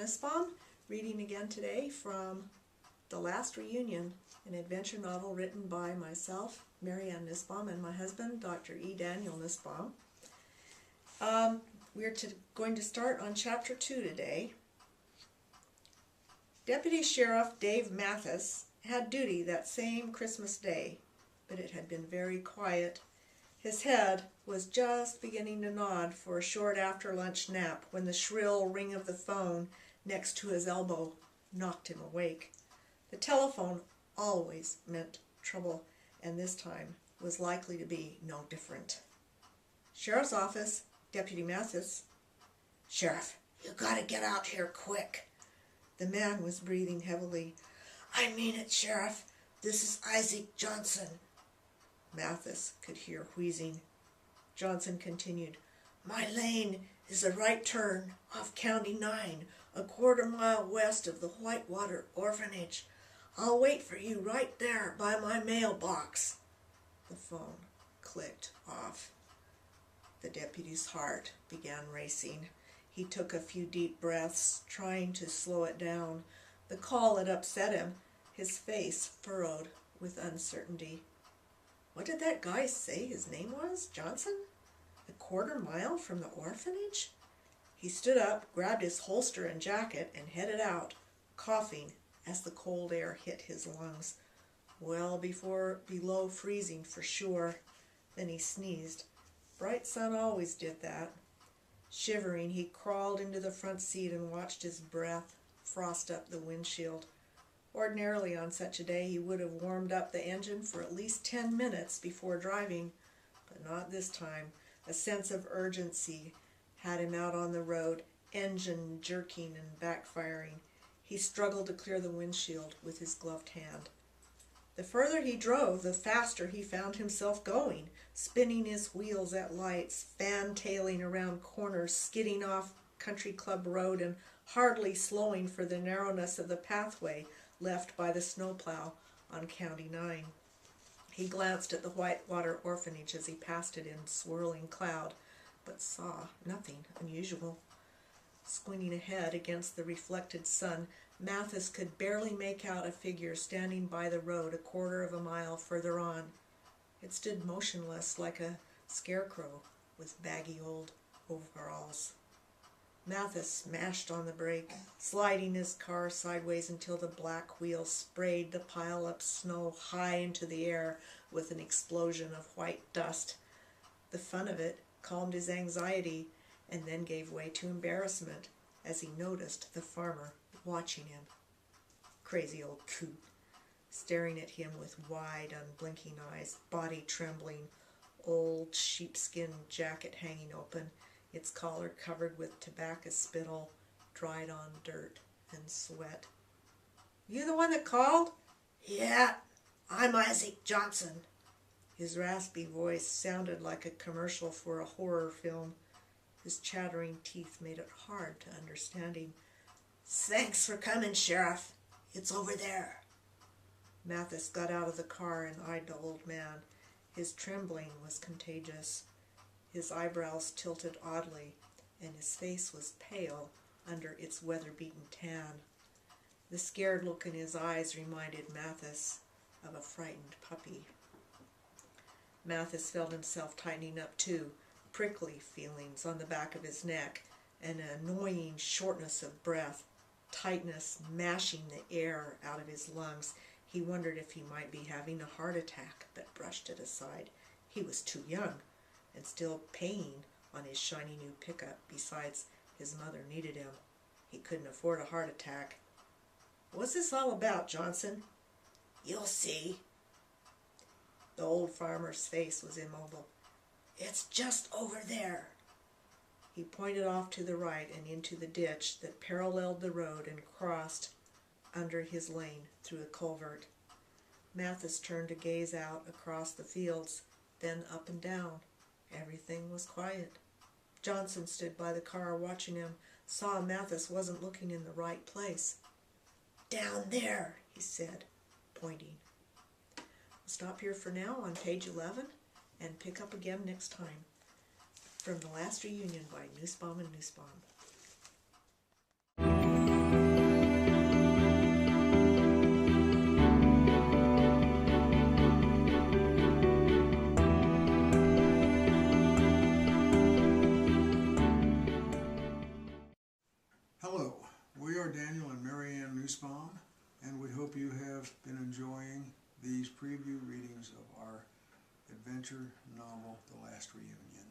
Nusbaum, reading again today from The Last Reunion, an adventure novel written by myself, Mary Ann Nusbaum, and my husband, Dr. E. Daniel Nusbaum. We're going to start on Chapter 2 today. Deputy Sheriff Dave Mathis had duty that same Christmas Day, but it had been very quiet. His head was just beginning to nod for a short after-lunch nap when the shrill ring of the phone next to his elbow knocked him awake. The telephone always meant trouble, and this time was likely to be no different. Sheriff's office, Deputy Mathis. Sheriff, you gotta get out here quick. The man was breathing heavily. I mean it, Sheriff. This is Isaac Johnson. Mathis could hear wheezing. Johnson continued, My lane is a right turn off County 9, a quarter-mile west of the Whitewater Orphanage. I'll wait for you right there by my mailbox. The phone clicked off. The deputy's heart began racing. He took a few deep breaths, trying to slow it down. The call had upset him, his face furrowed with uncertainty. What did that guy say his name was? Johnson? A quarter-mile from the orphanage? He stood up, grabbed his holster and jacket, and headed out, coughing as the cold air hit his lungs. Well below freezing for sure. Then he sneezed. Bright sun always did that. Shivering, he crawled into the front seat and watched his breath frost up the windshield. Ordinarily on such a day he would have warmed up the engine for at least 10 minutes before driving, but not this time. A sense of urgency had him out on the road, engine jerking and backfiring. He struggled to clear the windshield with his gloved hand. The further he drove, the faster he found himself going, spinning his wheels at lights, fan-tailing around corners, skidding off Country Club Road, and hardly slowing for the narrowness of the pathway left by the snowplow on County 9. He glanced at the Whitewater Orphanage as he passed it in swirling cloud, but saw nothing unusual. Squinting ahead against the reflected sun, Mathis could barely make out a figure standing by the road a quarter of a mile further on. It stood motionless like a scarecrow with baggy old overalls. Mathis smashed on the brake, sliding his car sideways until the black wheels sprayed the pile-up snow high into the air with an explosion of white dust. The fun of it calmed his anxiety and then gave way to embarrassment as he noticed the farmer watching him. Crazy old coot, staring at him with wide, unblinking eyes, body trembling, old sheepskin jacket hanging open, its collar covered with tobacco spittle, dried on dirt and sweat. You the one that called? Yeah, I'm Isaac Johnson. His raspy voice sounded like a commercial for a horror film. His chattering teeth made it hard to understand him. Thanks for coming, Sheriff. It's over there. Mathis got out of the car and eyed the old man. His trembling was contagious. His eyebrows tilted oddly, and his face was pale under its weather-beaten tan. The scared look in his eyes reminded Mathis of a frightened puppy. Mathis felt himself tightening up too, prickly feelings on the back of his neck, an annoying shortness of breath, tightness mashing the air out of his lungs. He wondered if he might be having a heart attack, but brushed it aside. He was too young, and still paying on his shiny new pickup. Besides, his mother needed him. He couldn't afford a heart attack. What's this all about, Johnson? You'll see. The old farmer's face was immobile. It's just over there. He pointed off to the right and into the ditch that paralleled the road and crossed under his lane through a culvert. Mathis turned to gaze out across the fields, then up and down. Everything was quiet. Johnson stood by the car watching him, saw Mathis wasn't looking in the right place. Down there, he said, pointing. We'll stop here for now on page 11 and pick up again next time. From The Last Reunion by Nusbaum and Nusbaum. are Daniel and Marianne Nusbaum, and we hope you have been enjoying these preview readings of our adventure novel, The Last Reunion.